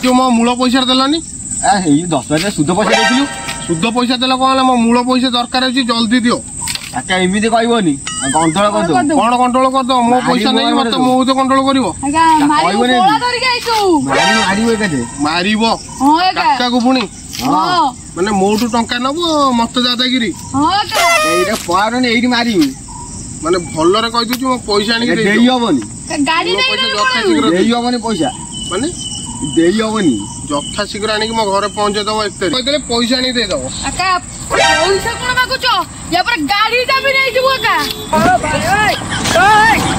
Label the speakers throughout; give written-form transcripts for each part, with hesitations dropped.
Speaker 1: जो मो मूल पैसा देलानी
Speaker 2: 10,000 सुध पैसा देथिलु
Speaker 1: शुद्ध पैसा देला कोन मो मूल पैसा दरकार अछि जल्दी दियो
Speaker 2: काका एमिति कहबोनी कंट्रोल कर दो
Speaker 1: कोन कंट्रोल कर दो मो पैसा नै मत मो तो कंट्रोल करिवो
Speaker 2: कहबोनी बोला धरि आइछु मारिबो कदे मारिबो
Speaker 1: हां काका को पुनी हां माने मोटू टंका नबो मत दादागिरी
Speaker 2: हां काका एइरा पारने एइडी मारिबो
Speaker 1: माने भल्लरे कहि दिछु मो पैसा आनी
Speaker 2: देई होबनी
Speaker 1: गाड़ी नै
Speaker 2: देई होबनी पैसा
Speaker 1: माने
Speaker 2: देई होबनी
Speaker 1: जथा शीघ्र आनी कि मो घरे पहुंचे दबो 1 तारिख कहले पैसा आनी दे दबो
Speaker 3: काका पैसा कोन मागुचो या पर गाड़ी चाबी नै जबो का ओ भाई ओए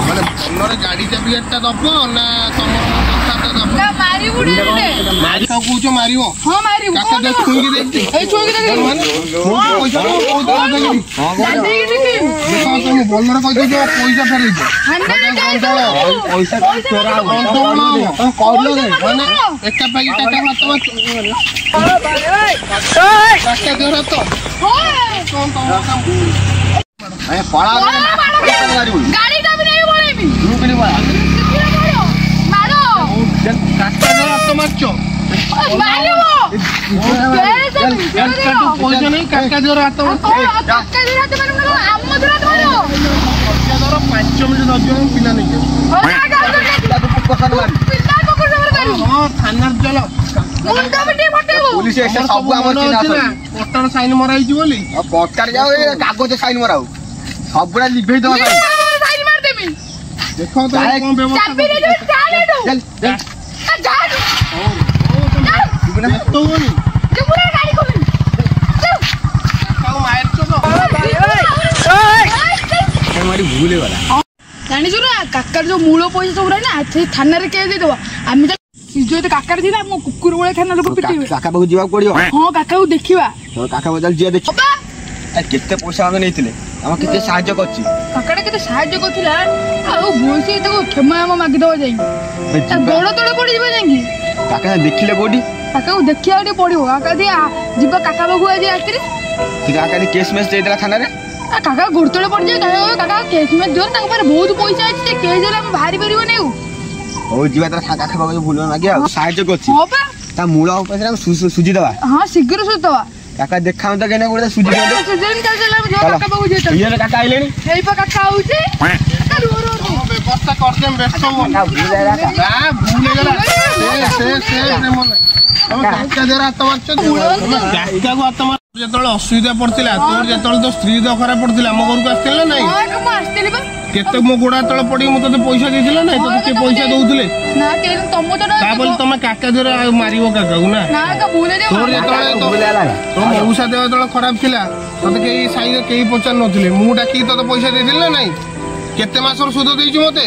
Speaker 1: माने भल्लरे गाड़ी चाबी एटा दबो ना तमर कथा दबो
Speaker 3: का मारी बुडी रे
Speaker 1: मारी का कुछ मारिवो
Speaker 3: हां मारिवो
Speaker 1: काका दे छुई दे ए छुई दे माने मो पैसा को दादागिरी हां
Speaker 3: दादागिरी की
Speaker 1: देखो तुम भल्लरे कहि दो पैसा फेरै दो
Speaker 2: पैसा फेरा
Speaker 1: कहलो रे माने एका पाई काका हाथ में ओ भाई ओए काका देरा तो
Speaker 2: ए पळा
Speaker 3: गाड़ी चाबी नै बोलेबी
Speaker 2: तू केनी पळा
Speaker 3: मारो
Speaker 1: काका देरा तो मारचो
Speaker 3: मारिवो
Speaker 1: पैसा नहीं काका देरा हाथ में
Speaker 3: काका देरा हाथ में आम देरा मारो
Speaker 1: काका देरा 5 मिनिट 10 जन पिला नहीं
Speaker 3: पिला को कर करू
Speaker 1: हां थाना चलो
Speaker 3: मुंडा बेटी फटेबो
Speaker 2: पुलिस स्टेशन सब हमर चिन्हा
Speaker 1: पट्टर साइन मराई छी बोली
Speaker 2: पट्टर जाओ ए कागज साइन मराऊ सबरा लिखै दो
Speaker 3: साइन मार देबी
Speaker 1: देखो तो कोन व्यवस्था
Speaker 3: चाबी रे चाले दो
Speaker 2: चल चल
Speaker 3: जा
Speaker 1: तो बोली
Speaker 3: तू पूरा गाड़ी को
Speaker 1: काका मार छो तो
Speaker 2: मारी भूले वाला
Speaker 3: जानी छु ना काकर जो मूलो पैसा सब रहे ना से थाना रे के दे दो आमी जो तो काकर थी ना मो कुकुर बोले थाना लोग पिटी
Speaker 2: काका बाबू जीवा पड़ियो
Speaker 3: हां काका को देखिबा
Speaker 2: तो काका बदल जिया देखि केते पैसा हम नैतिले हम केते सहाय्य करछि
Speaker 3: काकाडा केते सहाय्य करथिला आ बोलसी तो क्षमा हम मागि दो जाई गोड़ तोड़े पड़ी जीवा जांगी
Speaker 2: काका देखिले कोडी
Speaker 3: काका को देखिया रे पड़ियो काका दिया जीवा काका बाबू आज आस्त्री
Speaker 2: काका ने केस मेस दे देला थाना रे
Speaker 3: काका गोड़ तोड़े पड़ जाए काका केस में जोर ताको पर बहुत पैसा अछि से केस देला हम भारी परिबो नै
Speaker 2: ओ जीवा त काका बाबू भूल मागिया सहाय्य करछि
Speaker 3: हां बा
Speaker 2: ता मूला पैसा हम सुजी दवा
Speaker 3: हां शीघ्र सुतवा
Speaker 2: काका देखाउ त केने गोडा सुजी दे
Speaker 3: सुजन चल चल जो काका बाबू जेत
Speaker 2: ये काका आइलेनी
Speaker 3: हेई पा काका आउची रो
Speaker 1: व्यवस्था कर देम बेसो
Speaker 2: ना भूले
Speaker 1: गला से मन हम काका देरा हाथ मारछ काका को हाथ मार जेतळ असुविधा पड़तिला तोर जेतळ तो स्त्री द खरा पड़तिला मो घर को आस्तिल ना नहीं
Speaker 3: हां को आस्तिली बा
Speaker 1: केते मो गोडा तळ पड़ी मु तते पैसा देथिला नहीं तो के पैसा दउतले
Speaker 3: ना के तुम तो
Speaker 1: का बोल तुम काका देरा मारिवो काका को ना
Speaker 3: ना का भूले जे
Speaker 1: तोर जेतळ तो तो मौसा देव तळ खराब थिला तते के साई के पचार नथिले मु डाकी तते पैसा देथिल ना नहीं केते मासर सुध देइछु मते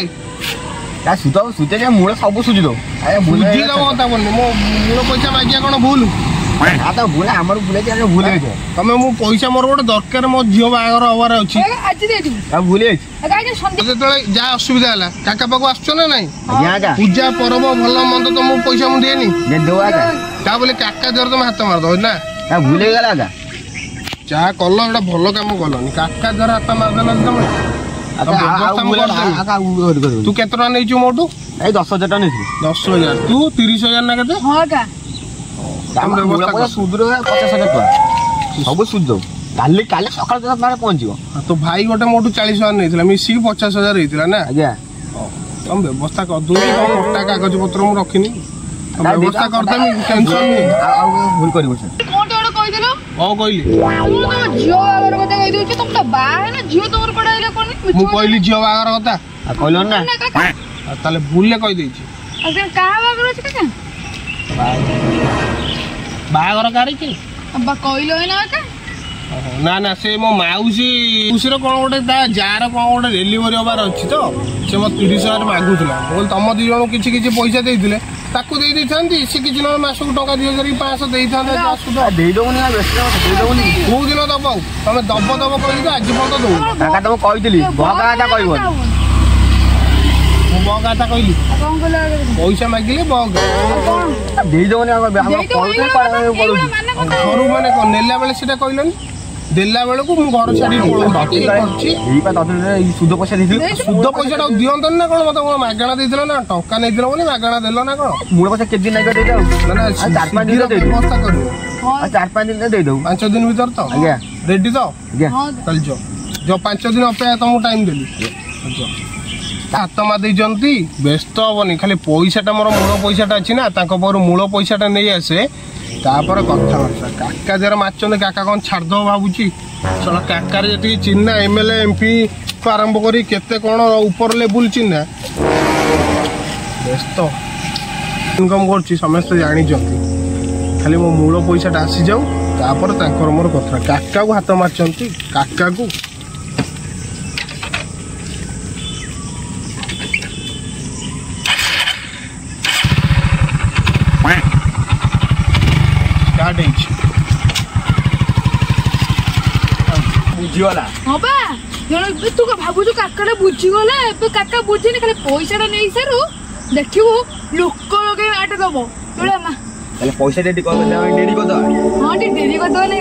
Speaker 2: का सुते के मूल सब सुजी दो अरे
Speaker 1: बुद्धि दबो ता बोल मो मूल पैसा मागिया कोन भूल
Speaker 2: आ तो भूले हमर भूले के भूले जे
Speaker 1: तमे मु पैसा मोर गोटे दरकार मो झियो बागर हवार अछि
Speaker 3: आज दे दी
Speaker 2: आ भूले
Speaker 3: काका जे संदे
Speaker 1: जेतळे जा असुविधा हला काका पाको आछो ना नहीं
Speaker 2: यहाँ का
Speaker 1: पूजा परब भल मंद तो मु पैसा मु देनी
Speaker 2: दे दो आगा
Speaker 1: का बोले काका देर तुम हाथ मार दो ना
Speaker 2: का भूले गला का
Speaker 1: जा कल्लो एटा भलो काम कलनी काका देर हाथ मार देना तुम तू केते टका नेइछु मोटू
Speaker 2: ए 10,000 टका नेथि
Speaker 1: 10,000 तू 30,000 ना केते
Speaker 3: हां का
Speaker 2: हम व्यवस्था सुदर 50,000 टका सब सुद काली काली सकाळ तक मारे पहुंचियो
Speaker 1: तो भाई गोटे मोटू 40,000 नेइथिला मिसी 50,000 हेतिला ना
Speaker 2: आज्ञा
Speaker 1: तुम व्यवस्था कर दू मोटा कागज पत्र मु रखिनी व्यवस्था कर दे टेंशन नहीं
Speaker 2: आ भूल करिवो से
Speaker 3: कोन तोड़ कहि देलो
Speaker 1: ओ कहली
Speaker 3: तू तो जियो बागर कथा कहि दियो तुम तो बा है ना जियो तोर पड़ाइले कोन
Speaker 1: मु कहली जियो बागर कथा
Speaker 2: आ कहलो ना
Speaker 1: ताले भूलले कहि देछि
Speaker 3: अगर का बागर अछि काका
Speaker 1: बागर कारी की
Speaker 3: अब कहलो है ना का
Speaker 1: ना ना से मो माउसी उसी रो कोन गोटे ता जार कोन गोटे डेलीवरी होबार अछि तो से मो 30,000 मागुतला बोल तम दि जण किछि किछि पैसा देइथिले ताकू देइ देथांती से किछि न मासु टका 2,500 देइथांते जासु तो
Speaker 2: देइ दोनी ना बेस्ट देइ दोनी
Speaker 1: को दिन दबो तमे दबो कहि आज पन तो दो
Speaker 2: काका तम कहितली बगाटा कहिबो
Speaker 1: मु बगाटा कहली
Speaker 3: कोन कहला
Speaker 1: पैसा मागिले बगा
Speaker 2: देइ दोनी हम पड़ू
Speaker 1: घरू माने कोन नेला बेले सेटा कहलनी ଦେଲା ବେଳକୁ ମୁଁ ଘର ଛାଡି ପଳଉଛି।
Speaker 2: ସୁଧ ପଇସା ଦେଇଥିଲୁ
Speaker 1: ସୁଧ ପଇସାଟା ଦିଅନ୍ତନି ନା କଣ? ମତେ କଣ ମାଗଣା ଦେଇଥିଲ ନା ଟଙ୍କା ନେଇଥିଲ ବୋଲି ମାଗଣା ଦେଲ ନା କଣ?
Speaker 2: ମୂଳ ପଇସା କେତେ ଦିନ ଦେଇଦେଉ
Speaker 1: ମାନେ 4-5 ଦିନ ବ୍ୟବସ୍ଥା କରିବ।
Speaker 2: 4-5 ଦିନ ଦେଇଦେବୁ
Speaker 1: 5 ଦିନ ଭିତରେ ତ?
Speaker 2: ଆଜ୍ଞା
Speaker 1: ରେଡି ତ?
Speaker 2: ଆଜ୍ଞା
Speaker 1: ତାହେଲେ ଯୋଉ 5 ଦିନ ଅପେକ୍ଷା ତମକୁ ଟାଇମ ଦେଲି। ହାତ ମା ଦେଇଛନ୍ତି ବ୍ୟସ୍ତ ହବନି। ଖାଲି ପଇସାଟା ମୋର ମୂଳ ପଇସାଟା ଅଛି ନା, ତାଙ୍କ ପାଖରୁ ମୂଳ ପଇସାଟା ନେଇ ଆସେ, ତାପରେ କଥାବାର୍ତ୍ତା। କାକା ଯାର ମାରିଛନ୍ତି, କାକା କଣ ଛାଡ଼ିଦବ ଭାବୁଛି? ଚଳ କାକାର ଯେତିକି ଚିହ୍ନା MLA MP ଠୁ ଆରମ୍ଭ କରି କେତେ କଣ ଉପର ଲେବୁଲ ଚିହ୍ନା, ବ୍ୟସ୍ତ ଇନକମ୍ କରୁଛି ସମସ୍ତେ ଜାଣିଛନ୍ତି। ଖାଲି ମୋ ମୂଳ ପଇସାଟା ଆସିଯାଉ, ତାପରେ ତାଙ୍କର ମୋର କଥା। କାକାକୁ ହାତ ମାରିଛନ୍ତି, କାକାକୁ
Speaker 2: ବୁଝିଗଲା।
Speaker 3: ହଁ ବା ଜଣେ ତୁ ଭାବୁଛୁ କାକାଟା ବୁଝିଗଲା। ଏବେ କାକା ବୁଝିନି, ଖାଲି ପଇସାଟା ନେଇ ସାରୁ ଦେଖିବୁ ଲୋକ ଲଗେଇ ଆଟ ଦବ।
Speaker 2: ତାହେଲେ ପଇସା ଡେରି କରିଦବା।
Speaker 3: ହଁ ଟିକେ ଡେରି କରିଦବା ନା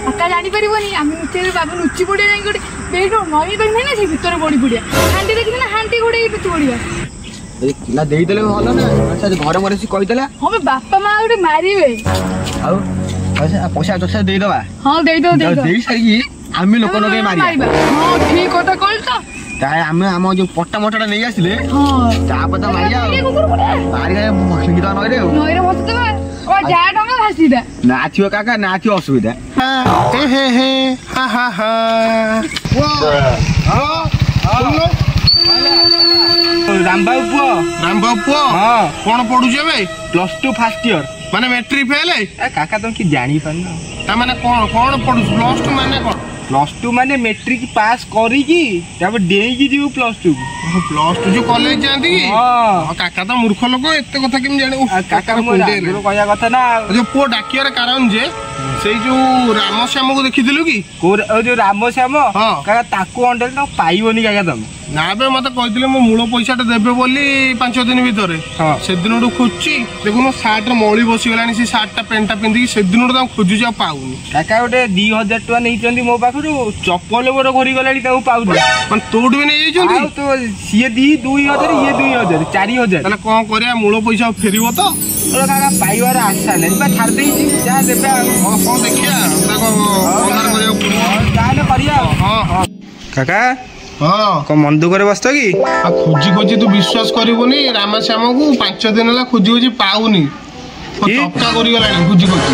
Speaker 3: କାକା ଜାଣିପାରିବନି। ଆମେ ବାବୁ ଲୁଚି ପଡିଆ ଯାଇକି ଗୋଟେ ବେଡ୍ ନଈ ପାଣି ନାହିଁ ନା, ସେ ଭିତରେ ବଢି ପଡିଆ। ହାଣ୍ଡି ଦେଖିଲେ ନା, ହାଣ୍ଡି ଘୋଡେଇ ଲୁଚି ପଡିବା।
Speaker 2: ନା ଦେଇଦେଲେ ଭଲ ନା। ଘରେ ମରେ ସେ କହିଦେଲା।
Speaker 3: ହଁ ବାପା ମା ଗୋଟେ ମାରିବେ।
Speaker 2: ଆଉ ପଇସା ଦେଇଦବା।
Speaker 3: ହଁ ଦେଇଦବ
Speaker 2: ଦେଇ ସାରିକି ଆମେ ଲୋକ ଲଗେଇ ମାରିବା।
Speaker 3: ହଁ ଠିକ କଥା କହିଲ ତ।
Speaker 2: ତାହେଲେ ଆମେ ଆମ ଯୋଉ ପଟା ମଟାଟା ନେଇ ଆସିଲେ ତାପରେ ମାରିବା ନଈରେ
Speaker 3: ବସିଦବା। ଯାହା ଟଙ୍କା ଭାସିଦା।
Speaker 2: ନାଚିବ କାକା, ନାଚିବ ଅସୁବିଧା। ରାମବାବୁ ପୁଅ
Speaker 1: କଣ ପଢୁଛୁ ଏବେ?
Speaker 2: +2 ଫାର୍ଷ୍ଟ ଇୟର।
Speaker 1: ମାନେ ମେଟ୍ରିକ ଫେଲ?
Speaker 2: କାକା ତମେ କି ଜାଣିପାରୁନ।
Speaker 1: ତାମାନେ କଣ କଣ ପଢୁଛୁ? +2 ମାନେ କଣ?
Speaker 2: +2 ମାନେ ମେଟ୍ରିକ ପାସ୍ କରିକି ତାପରେ ଡେଇଁକି ଯିବୁ +2 କୁ।
Speaker 1: +2 ଯୋଉ କଲେଜ ଯାଆନ୍ତି କି? କାକା ତ ମୂର୍ଖ ଲୋକ, ଏତେ କଥା କେମିତି ଜାଣିବୁ?
Speaker 2: କାକା କହିବା କଥା ନା।
Speaker 1: ଯୋଉ ପୁଅ ଡାକିବାର କାରଣ ଯେ ସେଇ ଯୋଉ ରାମଶ୍ୟାମକୁ ଦେଖିଥିଲୁ କି?
Speaker 2: ଯୋଉ ରାମଶ୍ୟାମ କାକା ତାକୁ ଅଣ୍ଡେଲ ତାକୁ ପାଇବନି କାକା ତମେ।
Speaker 1: ନା ବେ ମତେ କହିଥିଲେ ମୋ ମୂଳ ପଇସାଟା ଦେବେ ବୋଲି 5 ଦିନ ଭିତରେ। ସେଦିନଠୁ ଖୋଜୁଛି, ଦେଖୁନ ସାର୍ଟରେ ମଳି ବସିଗଲାଣି। ସେ ସାର୍ଟଟା ପ୍ୟାଣ୍ଟଟା ପିନ୍ଧିକି ସେଦିନଠୁ ତାଙ୍କୁ ଖୋଜୁଛି, ଆଉ ପାଉନି।
Speaker 2: କାକା ଗୋଟେ 2000 ଟଙ୍କା ନେଇଛନ୍ତି ମୋ ପାଖରୁ, ଚପଲ ମୋର ଘୋରି ଗଲାଣି, ତାକୁ ପାଉନି।
Speaker 1: ମାନେ ତୋଠୁ ବି ନେଇଯାଇଛନ୍ତି?
Speaker 2: ଆଉ ତ ସିଏ 2000 ଇଏ 2000 4000।
Speaker 1: ତାହେଲେ କଣ କରିବା? ମୂଳ ପଇସା ଫେରିବ ତ?
Speaker 2: କାକା ପାଇବାର ଆଶା ନାହିଁ, ଛାଡି ଦେଇଛି। ଯାହା ଦେବେ ଆଉ
Speaker 1: କଣ ଦେଖିବା, ତାକୁ କରିବାକୁ ପଡିବ।
Speaker 2: ତାହେଲେ କରିବା। କାକା କଣ ମନ ଦୁଃଖରେ ବସିଛ କି?
Speaker 1: ଖୋଜି ଖୋଜି ତୁ ବିଶ୍ୱାସ କରିବୁନି, ରାମଶ୍ୟାମକୁ 5 ଦିନ ହେଲା ଖୋଜି ଖୋଜି ପାଉନି। ଚକା କରିଗଲାଣି ଖୋଜି ଖୋଜି।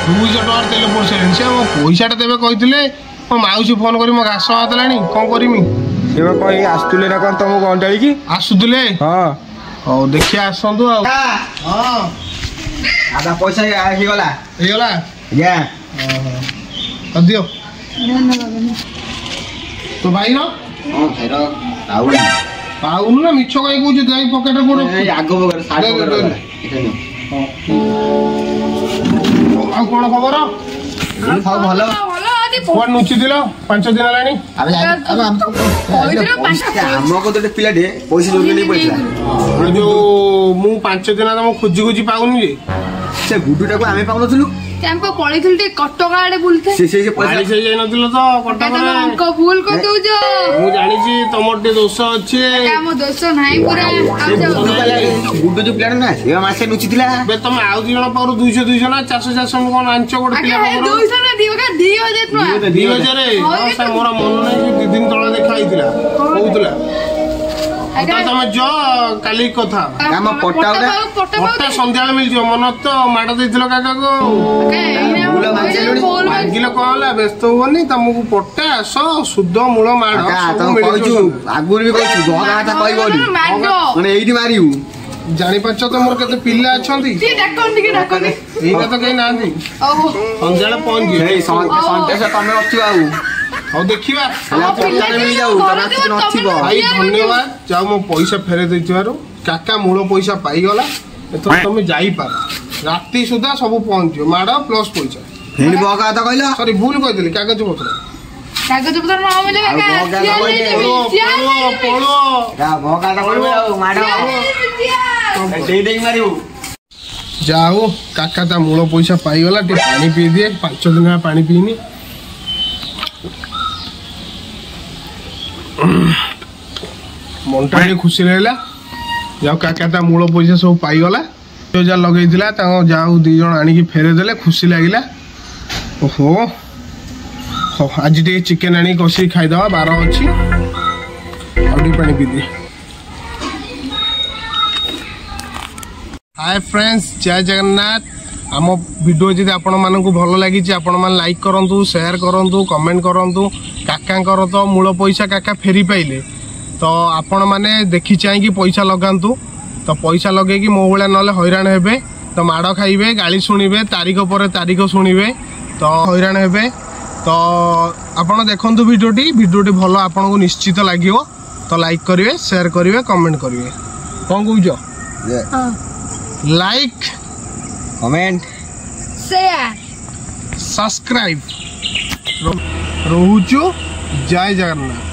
Speaker 1: 200 ଟଙ୍କାର ତେଲ ପଡିସାରିଲାଣି। ସେ ମୋ ପଇସାଟା ଦେବେ କହିଥିଲେ। ମୋ ମାଉସୀ ଫୋନ କରି ମୋ ଘାସ ହାତଲାଣି, କଣ କରିମି?
Speaker 2: ସେ କହି ଆସୁଥିଲେ ନା କଣ ତମକୁ ଅଣ୍ଡାଳିକି?
Speaker 1: ଆସୁଥିଲେ? ହଉ ଦେଖିଆ ଆସନ୍ତୁ। ଆଉ
Speaker 2: ଆଦା ପଇସା ହେଇଗଲା।
Speaker 1: ହେଇଗଲା?
Speaker 2: ଆଜ୍ଞା
Speaker 1: ଦିଅ। ତୋ ଭାଇର? ପାଉନୁ ନା ମିଛ କାଇଁ କହୁଛୁ? ଯାଇ ପକେଟରେ ପଡ। ଆଉ କଣ ଖବର?
Speaker 2: ଭଲ।
Speaker 1: କୁଆଡେ ଲୁଚିଥିଲ 5 ଦିନ ହେଲାଣି?
Speaker 2: ଆମକୁ ଗୋଟେ ପିଲାଟେ ପଇସା
Speaker 1: ଯୋଉ ମୁଁ 5 ଦିନ ତମକୁ ଖୋଜି ଖୋଜି ପାଉନି ଯେ।
Speaker 2: ସେ ଗୁଡୁଟାକୁ ଆମେ ପାଉନଥିଲୁ।
Speaker 3: ପଳେଇଥିଲି ଟିକେ କଟକ ଆଡେ ବୁଲୁଥିଲେ।
Speaker 1: ଯାଇନଥିଲ ତ କଟକରେ?
Speaker 3: ଭୁଲ କରିଦଉଛ।
Speaker 1: ମୁଁ ଜାଣିଛି ତମର ଟିକେ ଦୋଷ ଅଛି।
Speaker 3: ଆମ ଦୋଷ ନାହିଁ ପୁରା।
Speaker 2: ଗୁଡୁ ଯୋଉ ପିଲାଟା ନା ସେ ମାସେ ଲୁଚିଥିଲା।
Speaker 1: ତମେ ଆଉ 2 ଜଣ ପାଖରୁ 200 ନା 400 କଣ ଆଣିଛ? ଗୋଟେ ପିଲା
Speaker 3: 200 ନା 2000 ଟଙ୍କା।
Speaker 1: 2000? ମୋର ମନ ନାହିଁ, 2 ଦିନ ତଳେ ଦେଖା ହେଇଥିଲା କହୁଥିଲା। ତମେ କାଲି କଥା ପଟା ସନ୍ଧ୍ୟାବେଳେ ମିଳିଯିବ। ମନ ତ ମାଡ଼ ଦେଇଥିଲ କାକାକୁ। ମାଗିଲ କଣ ହେଲା? ବ୍ୟସ୍ତ ହୁଅନି, ତମକୁ ପଟା ଆସ ସୁଧ ମୂଳ ମାଡ଼
Speaker 2: ଆଗରୁ ବି କହିଛୁ ଏଇଠି ମାରିବୁ।
Speaker 1: ଜାଣିପାରୁଛ ତ ମୋର କେତେ ପିଲା ଅଛନ୍ତି? ଏଇଟା ତ କେହି ନାହାନ୍ତି। ସନ୍ଧ୍ୟାବେଳେ ପହଞ୍ଚିବ।
Speaker 2: ତମେ ଅଛୁ ଆଉ।
Speaker 1: ହଉ ଦେଖିବା।
Speaker 2: ଭାଇ
Speaker 1: ଧନ୍ୟବାଦ, ଯାଉ ମୋ ପଇସା ଫେରେଇ ଦେଇଥିବାରୁ। କାକା ମୂଳ ପଇସା ପାଇଗଲା। ଏଥର ତମେ ଯାଇପାର, ରାତି ସୁଦ୍ଧା ସବୁ ପହଞ୍ଚିବ। ମାଡ଼ ପ୍ଲସ୍ ପଇସା। ସରି ଭୁଲ କହିଥିଲି, କାଗଜ ପତ୍ର। ଯାଉ କାକା ତା ମୂଳ ପଇସା ପାଇଗଲା। ଟିକେ ପାଣି ପିଇ ଦିଏ, 5 ଦିନ ହେଲା ପାଣି ପିଇନି। मनटा टे खुशी रहा जाओ काका ता मूल पैसा सब पाईगला 2000 लगे जाओ 2 जन आनिकी फेरेदेले खुशी लगिला। ओहो आज टे चिकेन आनी कषि खाईदवा 12 अच्छी आउटी पानी पीदी। हाय फ्रेंड्स जय जगन्नाथ। आम वीडियो जब आपण मानक भल लगी आपण मान लाइक करंतु शेयर करंतु कमेंट करंतु। काका तो मूल पैसा काका फेरी पाइले तो आपण माने देखी चाहिए पैसा लगातु तो पैसा लगे कि मो भाया ना हैरान हेबे तो माड़ खाइबे गाली शुणिबे तारीख पर तारीख शुणिबे तो हैरान हेबे। तो आपण देखंतु वीडियोटी भल आपन को निश्चित लगे तो लाइक करेंगे शेयर करेंगे कमेंट करेंगे। कौन कह लाइक
Speaker 2: कमेंट
Speaker 3: शेयर
Speaker 1: सब्सक्राइब रोचु। जय जगन्नाथ।